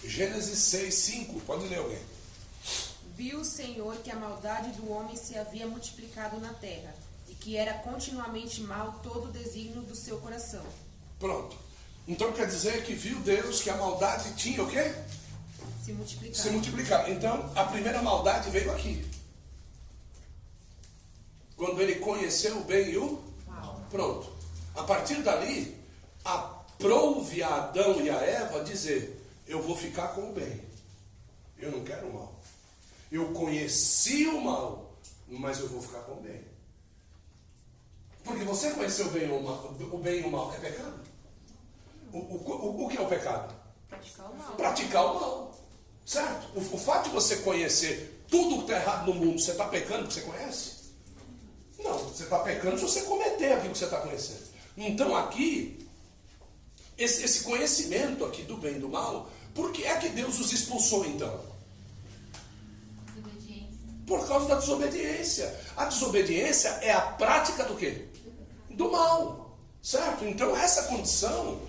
Gênesis 6, 5. Pode ler alguém. Viu o Senhor que a maldade do homem se havia multiplicado na terra, e que era continuamente mal todo o desígnio do seu coração. Pronto. Então quer dizer que viu Deus que a maldade tinha o quê? Se multiplicar. Então a primeira maldade veio aqui. Quando ele conheceu o bem e o mal. Pronto. A partir dali, aprouve a Adão e a Eva dizer: eu vou ficar com o bem. Eu não quero o mal. Eu conheci o mal, mas eu vou ficar com o bem. Porque você conheceu o bem e o mal é pecado? O que é o pecado? Praticar o mal. Praticar o mal. Certo? O fato de você conhecer tudo que está errado no mundo, você está pecando porque você conhece? Não, você está pecando se você cometer aquilo que você está conhecendo. Então aqui, esse conhecimento aqui do bem e do mal, por que é que Deus os expulsou então? Por causa da desobediência. A desobediência é a prática do quê? Do mal. Certo? Então essa condição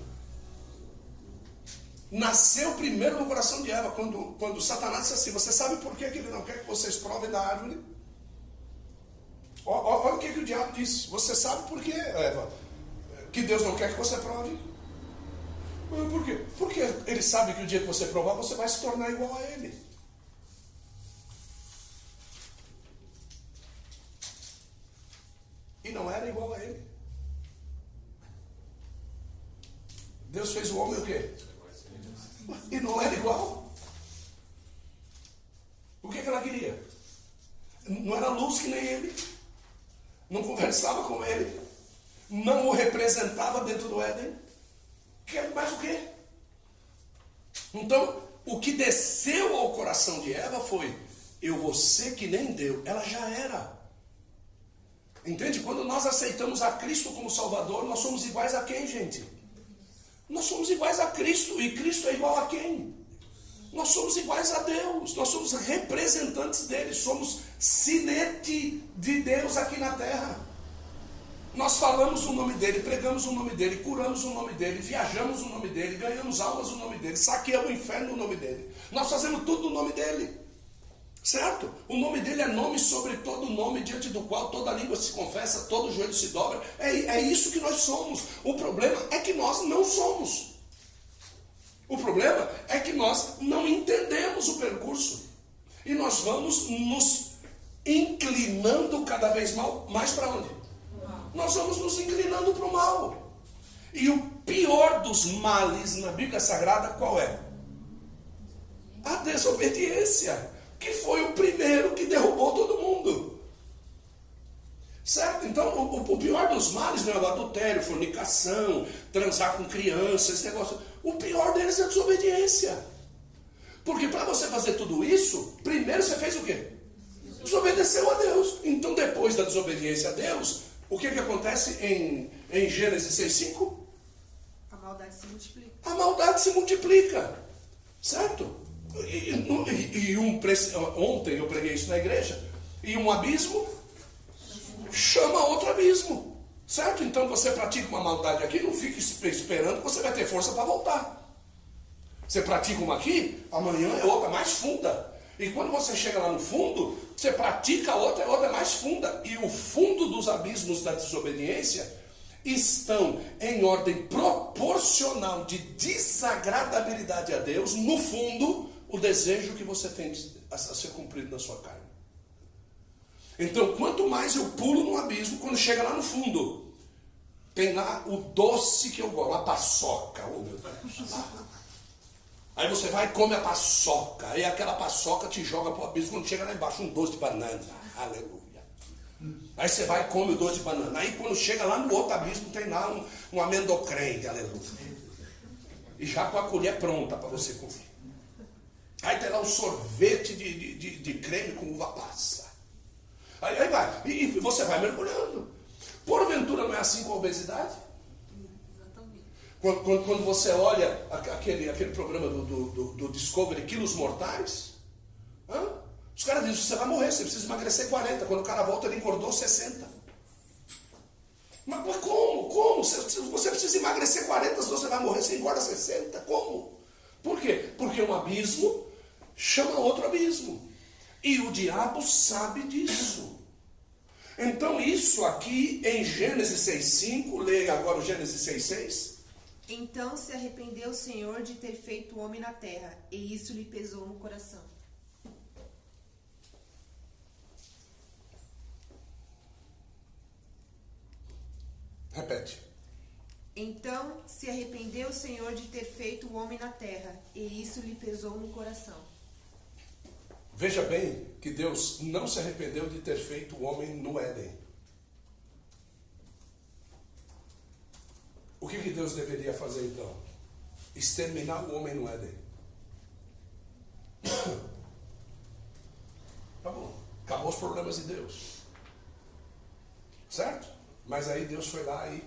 nasceu primeiro no coração de Eva, quando Satanás disse assim: você sabe por que ele não quer que vocês provem da árvore? Olha o que o diabo disse. Você sabe por que, Eva, que Deus não quer que você prove? Por quê? Porque ele sabe que o dia que você provar, você vai se tornar igual a ele. E não era igual a ele. Deus fez o homem o quê? E não era igual. O que ela queria? Não era luz que nem ele. Não conversava com ele. Não o representava dentro do Éden. Quer mais o quê? Então, o que desceu ao coração de Eva foi: eu vou ser que nem Deus. Ela já era. Entende? Quando nós aceitamos a Cristo como Salvador, nós somos iguais a quem, gente? Nós somos iguais a Cristo. E Cristo é igual a quem? Nós somos iguais a Deus. Nós somos representantes dele. Somos sinete de Deus aqui na terra. Nós falamos o nome dele, pregamos o nome dele, curamos o nome dele, viajamos o nome dele, ganhamos almas no nome dele, saqueamos o inferno no nome dele. Nós fazemos tudo no nome dele. Certo? O nome dele é nome sobre todo nome, diante do qual toda língua se confessa, todo joelho se dobra. É isso que nós somos. O problema é que nós não somos. O problema é que nós não entendemos o percurso. E nós vamos nos inclinando cada vez mais para onde? Nós vamos nos inclinando para o mal. E o pior dos males na Bíblia Sagrada qual é? A desobediência. Que foi o primeiro que derrubou todo mundo. Certo? Então, o pior dos males não é o adultério, fornicação, transar com crianças, esse negócio. O pior deles é a desobediência. Porque para você fazer tudo isso, primeiro você fez o quê? Desobedeceu a Deus. Então, depois da desobediência a Deus, o que acontece em Gênesis 6:5? A maldade se multiplica. A maldade se multiplica. Certo? Ontem eu preguei isso na igreja. E um abismo chama outro abismo. Certo? Então você pratica uma maldade aqui, não fique esperando que você vai ter força para voltar. Você pratica uma aqui, amanhã é outra mais funda. E quando você chega lá no fundo, você pratica outra, é mais funda. E o fundo dos abismos da desobediência estão em ordem proporcional de desagradabilidade a Deus. No fundo, o desejo que você tem a ser cumprido na sua carne. Então, quanto mais eu pulo no abismo, quando chega lá no fundo, tem lá o doce que eu gosto, a paçoca. Oh, meu Deus. Aí você vai e come a paçoca. Aí aquela paçoca te joga para o abismo. Quando chega lá embaixo, um doce de banana. Aleluia. Aí você vai e come o doce de banana. Aí quando chega lá no outro abismo, tem lá um amendocrente. Aleluia. E já com a colher pronta para você comer. Aí tem lá um sorvete de creme com uva passa. Aí vai. E você vai mergulhando. Porventura não é assim com a obesidade? Quando você olha aquele programa do Discovery, Quilos Mortais, os caras dizem: você vai morrer, você precisa emagrecer 40. Quando o cara volta, ele engordou 60. Mas como? Como? Você precisa emagrecer 40, senão você vai morrer, você engorda 60. Como? Por quê? Porque um abismo chama outro abismo. E o diabo sabe disso. Então isso aqui em Gênesis 6:5, leia agora o Gênesis 6:6. Então se arrependeu o Senhor de ter feito o homem na terra, e isso lhe pesou no coração. Repete. Então se arrependeu o Senhor de ter feito o homem na terra, e isso lhe pesou no coração. Veja bem que Deus não se arrependeu de ter feito o homem no Éden. O que Deus deveria fazer então? Exterminar o homem no Éden. Tá bom. Acabou os problemas de Deus. Certo? Mas aí Deus foi lá e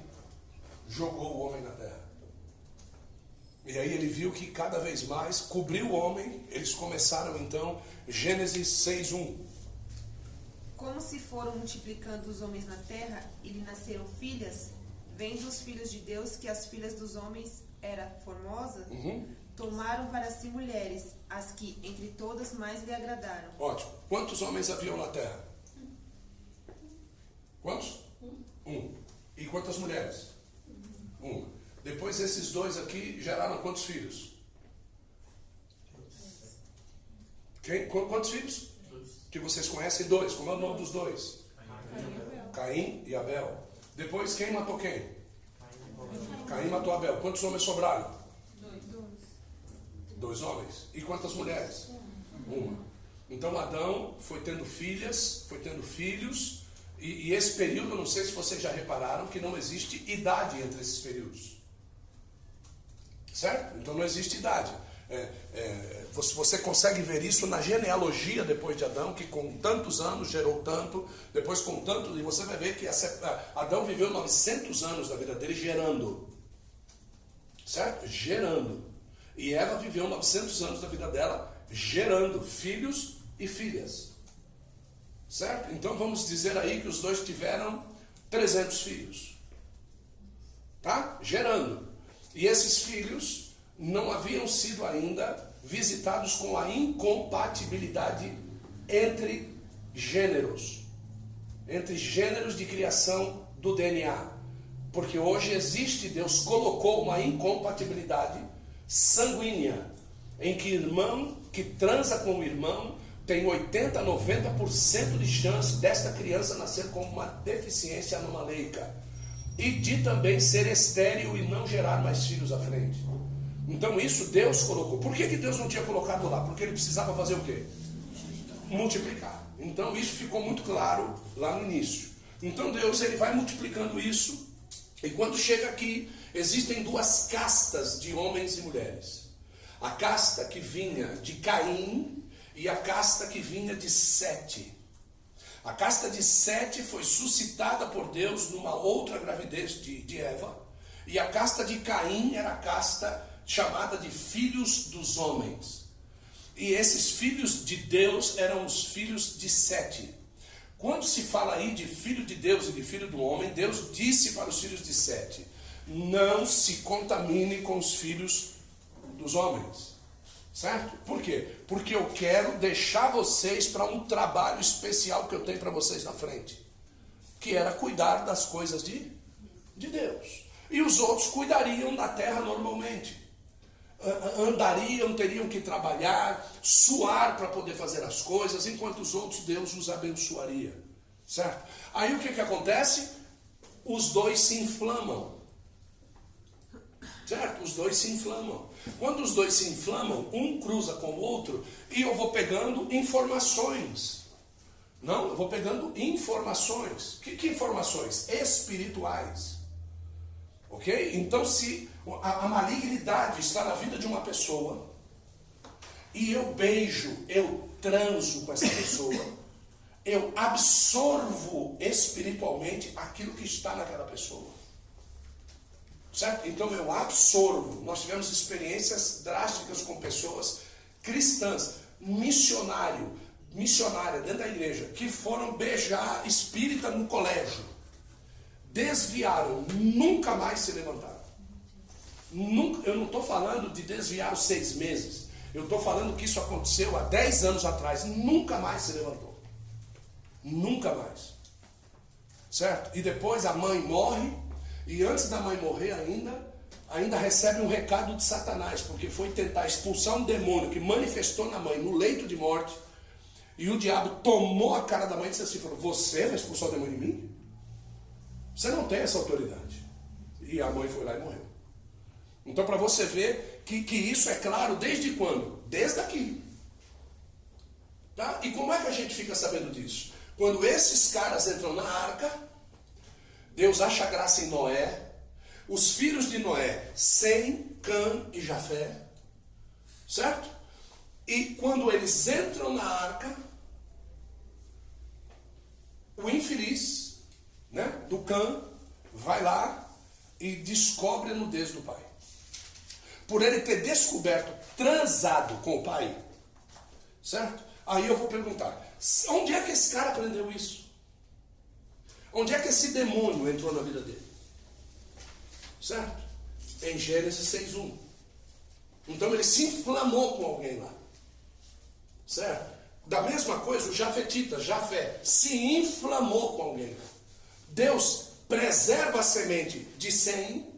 jogou o homem na terra. E aí ele viu que cada vez mais cobriu o homem. Eles começaram então, Gênesis 6:1. Como se foram multiplicando os homens na terra, e lhe nasceram filhas, vendo os filhos de Deus que as filhas dos homens eram formosas, tomaram para si mulheres, as que entre todas mais lhe agradaram. Ótimo. Quantos homens haviam na terra? Quantos? Um. E quantas mulheres? Uma. Depois esses dois aqui geraram quantos filhos? Quantos filhos? Que vocês conhecem? Dois. Como é o nome dos dois? Caim e Abel. Depois quem matou quem? Caim matou Abel. Quantos homens sobraram? Dois homens. E quantas mulheres? Uma. Então Adão foi tendo filhas, foi tendo filhos. E esse período, eu não sei se vocês já repararam, que não existe idade entre esses períodos. Certo? Então não existe idade. Você consegue ver isso na genealogia depois de Adão, que com tantos anos gerou tanto, depois com tanto, e você vai ver que Adão viveu 900 anos da vida dele gerando. Certo? Gerando. E Eva viveu 900 anos da vida dela gerando filhos e filhas. Certo? Então vamos dizer aí que os dois tiveram 300 filhos. Tá? Gerando. E esses filhos não haviam sido ainda visitados com a incompatibilidade entre gêneros de criação do DNA. Porque hoje existe, Deus colocou uma incompatibilidade sanguínea, em que irmão que transa com o irmão tem 80% a 90% de chance desta criança nascer com uma deficiência anomaleica. E de também ser estéril e não gerar mais filhos à frente. Então isso Deus colocou. Por que Deus não tinha colocado lá? Porque ele precisava fazer o quê? Multiplicar. Então isso ficou muito claro lá no início. Então Deus ele vai multiplicando isso. E quando chega aqui, existem duas castas de homens e mulheres. A casta que vinha de Caim e a casta que vinha de Sete. A casta de Sete foi suscitada por Deus numa outra gravidez de Eva. E a casta de Caim era a casta chamada de filhos dos homens. E esses filhos de Deus eram os filhos de Sete. Quando se fala aí de filho de Deus e de filho do homem, Deus disse para os filhos de Sete: não se contamine com os filhos dos homens. Certo? Por quê? Porque eu quero deixar vocês para um trabalho especial que eu tenho para vocês na frente, que era cuidar das coisas de Deus. E os outros cuidariam da terra normalmente. Andariam, teriam que trabalhar, suar para poder fazer as coisas, enquanto os outros Deus os abençoaria. Certo? Aí o que acontece? Os dois se inflamam. Certo? Os dois se inflamam. Quando os dois se inflamam, um cruza com o outro, e eu vou pegando informações. Não, eu vou pegando informações. Que informações? Espirituais. Ok? Então se a malignidade está na vida de uma pessoa, e eu beijo, eu transo com essa pessoa, eu absorvo espiritualmente aquilo que está naquela pessoa. Certo? Então eu absorvo. Nós tivemos experiências drásticas com pessoas cristãs, missionária dentro da igreja, que foram beijar espírita no colégio, desviaram, nunca mais se levantaram. Eu não estou falando de desviar os 6 meses, Eu estou falando que isso aconteceu há 10 anos atrás. Nunca mais se levantou. Nunca mais. Certo? E depois a mãe morre. E antes da mãe morrer ainda recebe um recado de Satanás. Porque foi tentar expulsar um demônio que manifestou na mãe no leito de morte. E o diabo tomou a cara da mãe e disse assim, falou, você vai expulsar o demônio de mim? Você não tem essa autoridade. E a mãe foi lá e morreu. Então, para você ver que isso é claro desde quando? Desde aqui. Tá? E como é que a gente fica sabendo disso? Quando esses caras entram na arca, Deus acha graça em Noé, os filhos de Noé, Sem, Cã e Jafé, certo? E quando eles entram na arca, o infeliz, né, do Cã, vai lá e descobre a nudez do pai. Por ele ter descoberto, transado com o pai, certo? Aí eu vou perguntar, onde é que esse cara aprendeu isso? Onde é que esse demônio entrou na vida dele? Certo? Em Gênesis 6:1. Então ele se inflamou com alguém lá. Certo? Da mesma coisa o jafetita, Jafé, se inflamou com alguém lá. Deus preserva a semente de Sem.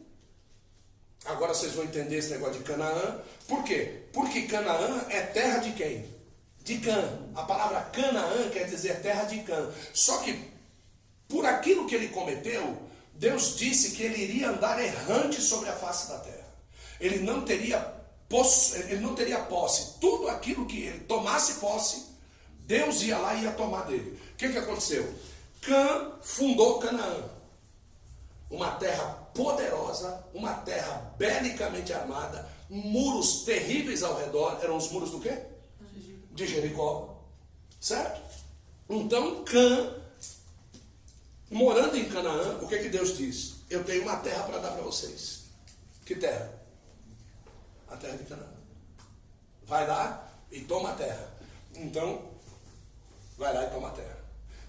Agora vocês vão entender esse negócio de Canaã. Por quê? Porque Canaã é terra de quem? De Cã. A palavra Canaã quer dizer terra de Cã. Só que, por aquilo que ele cometeu, Deus disse que ele iria andar errante sobre a face da terra. Ele não teria posse. Tudo aquilo que ele tomasse posse, Deus ia lá e ia tomar dele. O que aconteceu? Cã fundou Canaã. Uma terra poderosa, uma terra belicamente armada, muros terríveis ao redor. Eram os muros do quê? De Jericó. Certo? Então Cã, morando em Canaã, o que Deus diz? Eu tenho uma terra para dar para vocês. Que terra? A terra de Canaã. Vai lá e toma a terra. Então, vai lá e toma a terra.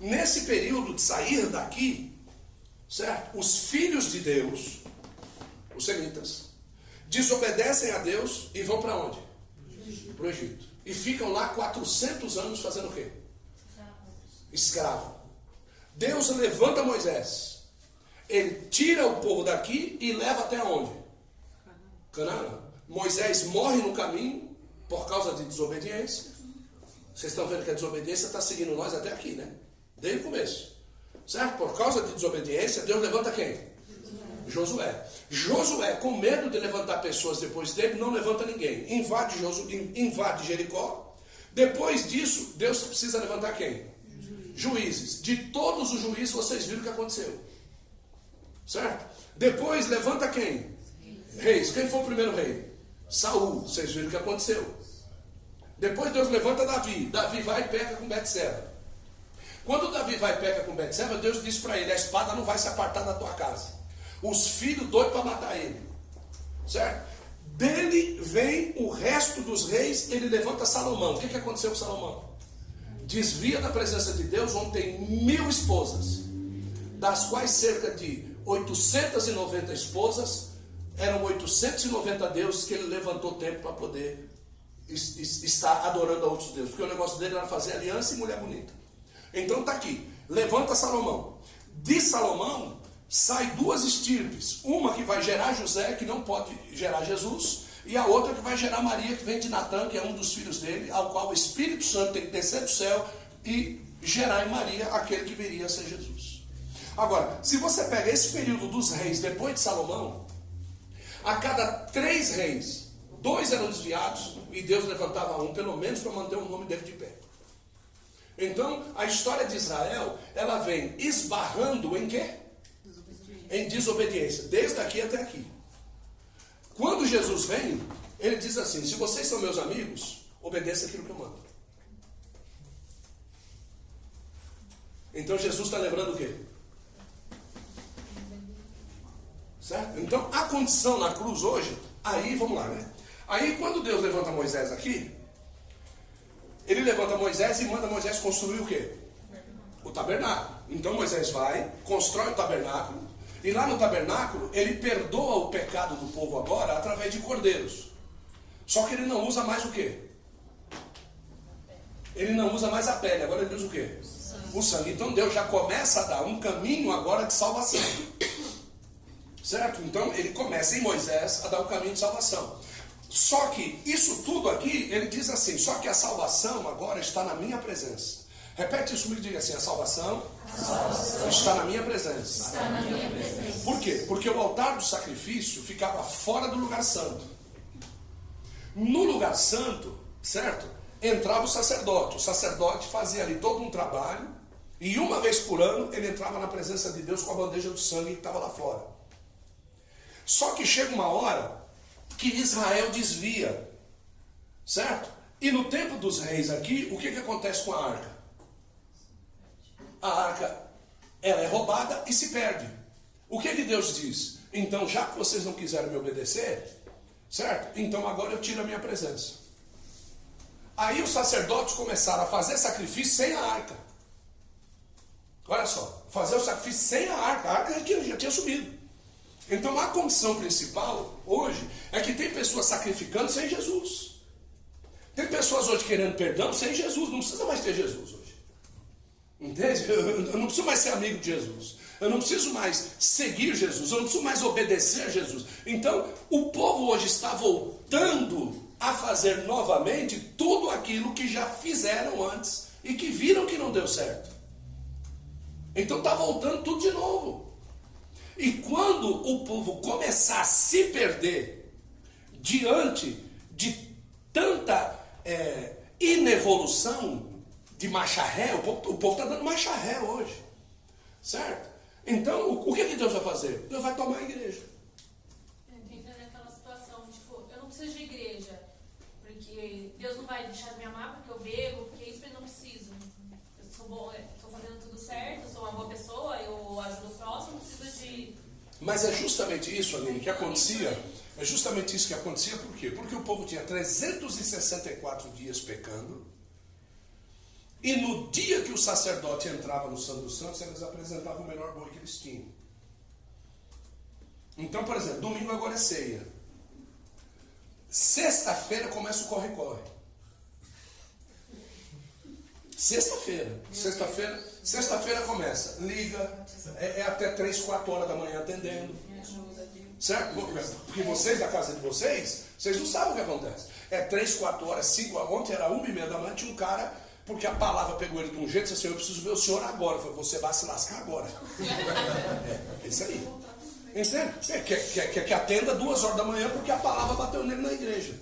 Nesse período de sair daqui, certo? Os filhos de Deus, os semitas, desobedecem a Deus e vão para onde? Para o Egito. E ficam lá 400 anos fazendo o quê? Escravo. Deus levanta Moisés. Ele tira o povo daqui e leva até onde? Canaã. Moisés morre no caminho por causa de desobediência. Vocês estão vendo que a desobediência está seguindo nós até aqui, né? Desde o começo. Certo? Por causa de desobediência, Deus levanta quem? Josué. Josué, com medo de levantar pessoas depois dele, não levanta ninguém. Invade Jericó. Depois disso, Deus precisa levantar quem? Juízes. De todos os juízes, vocês viram o que aconteceu. Certo? Depois levanta quem? Reis. Quem foi o primeiro rei? Saul. Vocês viram o que aconteceu. Depois Deus levanta Davi. Davi vai e peca com Betseba. Quando Davi vai e peca com Betseba, Deus diz para ele, a espada não vai se apartar da tua casa. Os filhos doidos para matar ele. Certo? Dele vem o resto dos reis, ele levanta Salomão. O que aconteceu com Salomão? Desvia da presença de Deus, onde tem 1000 esposas, das quais cerca de 890 esposas, eram 890 deuses que ele levantou tempo para poder estar adorando a outros deuses. Porque o negócio dele era fazer aliança e mulher bonita. Então está aqui, levanta Salomão. De Salomão sai 2 estirpes. Uma que vai gerar José, que não pode gerar Jesus, e a outra que vai gerar Maria, que vem de Natã, que é um dos filhos dele, ao qual o Espírito Santo tem que descer do céu e gerar em Maria aquele que viria a ser Jesus. Agora, se você pega esse período dos reis depois de Salomão, a cada 3 reis, 2 eram desviados e Deus levantava um, pelo menos para manter o nome dele de pé. Então, a história de Israel, ela vem esbarrando em quê? Em desobediência, desde aqui até aqui. Quando Jesus vem, ele diz assim, se vocês são meus amigos, obedeça aquilo que eu mando. Então Jesus está lembrando o quê? Certo? Então, a condição na cruz hoje, aí, vamos lá, né? Aí, quando Deus levanta Moisés aqui, ele levanta Moisés e manda Moisés construir o quê? O tabernáculo. Então Moisés vai, constrói o tabernáculo, e lá no tabernáculo ele perdoa o pecado do povo agora através de cordeiros. Só que ele não usa mais o quê? Ele não usa mais a pele, agora ele usa o quê? O sangue. Então Deus já começa a dar um caminho agora de salvação. Certo? Então ele começa em Moisés a dar o caminho de salvação. Só que isso tudo aqui, ele diz assim, só que a salvação agora está na minha presença. Repete isso comigo e diga assim, a salvação está na minha presença. Está na minha presença. Por quê? Porque o altar do sacrifício ficava fora do lugar santo. No lugar santo, certo? Entrava o sacerdote fazia ali todo um trabalho, e uma vez por ano ele entrava na presença de Deus com a bandeja do sangue que estava lá fora. Só que chega uma hora que Israel desvia, certo? E no tempo dos reis aqui, o que acontece com a arca? A arca, ela é roubada e se perde. O que Deus diz? Então, já que vocês não quiseram me obedecer, certo? Então agora eu tiro a minha presença. Aí os sacerdotes começaram a fazer sacrifício sem a arca. Olha só, fazer o sacrifício sem a arca já tinha subido. Então a condição principal hoje é que tem pessoas sacrificando sem Jesus. Tem pessoas hoje querendo perdão sem Jesus, não precisa mais ter Jesus hoje. Entende? Eu não preciso mais ser amigo de Jesus. Eu não preciso mais seguir Jesus. Eu não preciso mais obedecer a Jesus. Então, o povo hoje está voltando a fazer novamente tudo aquilo que já fizeram antes e que viram que não deu certo. Então está voltando tudo de novo. E quando o povo começar a se perder diante de tanta inevolução de marcha ré, o povo está dando marcha ré hoje, certo? Então, o que Deus vai fazer? Deus vai tomar a igreja. Entrando naquela situação, tipo, eu não preciso de igreja, porque Deus não vai deixar de me amar porque eu bebo, porque isso eu não preciso. Eu sou bom, estou fazendo tudo certo, eu sou uma boa pessoa, eu ajudo o próximo, não preciso de... Mas é justamente isso, Aline, que acontecia. É justamente isso que acontecia, por quê? Porque o povo tinha 364 dias pecando. E no dia que o sacerdote entrava no Santo dos Santos, eles apresentavam o melhor boi que eles tinham. Então, por exemplo, domingo agora é ceia. Sexta-feira começa o corre-corre. Sexta-feira começa. Liga, é até 3, 4 horas da manhã atendendo. Certo? Porque vocês, da casa de vocês não sabem o que acontece. É 3, 4 horas, 5 horas. Ontem era 1h30 da manhã, tinha um cara... Porque a palavra pegou ele de um jeito, disse assim, eu preciso ver o senhor agora. Eu falei, você vai se lascar agora. É isso aí. Entende? Quer que atenda 2 horas da manhã porque a palavra bateu nele na igreja.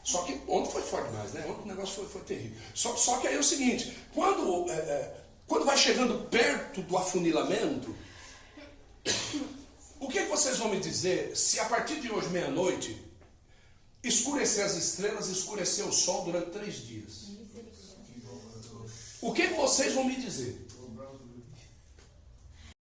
Só que ontem foi forte demais, né? Ontem o negócio foi terrível. Só que aí é o seguinte, quando vai chegando perto do afunilamento, o que vocês vão me dizer se a partir de hoje, meia-noite, escurecer as estrelas, escurecer o sol durante 3 dias? O que vocês vão me dizer?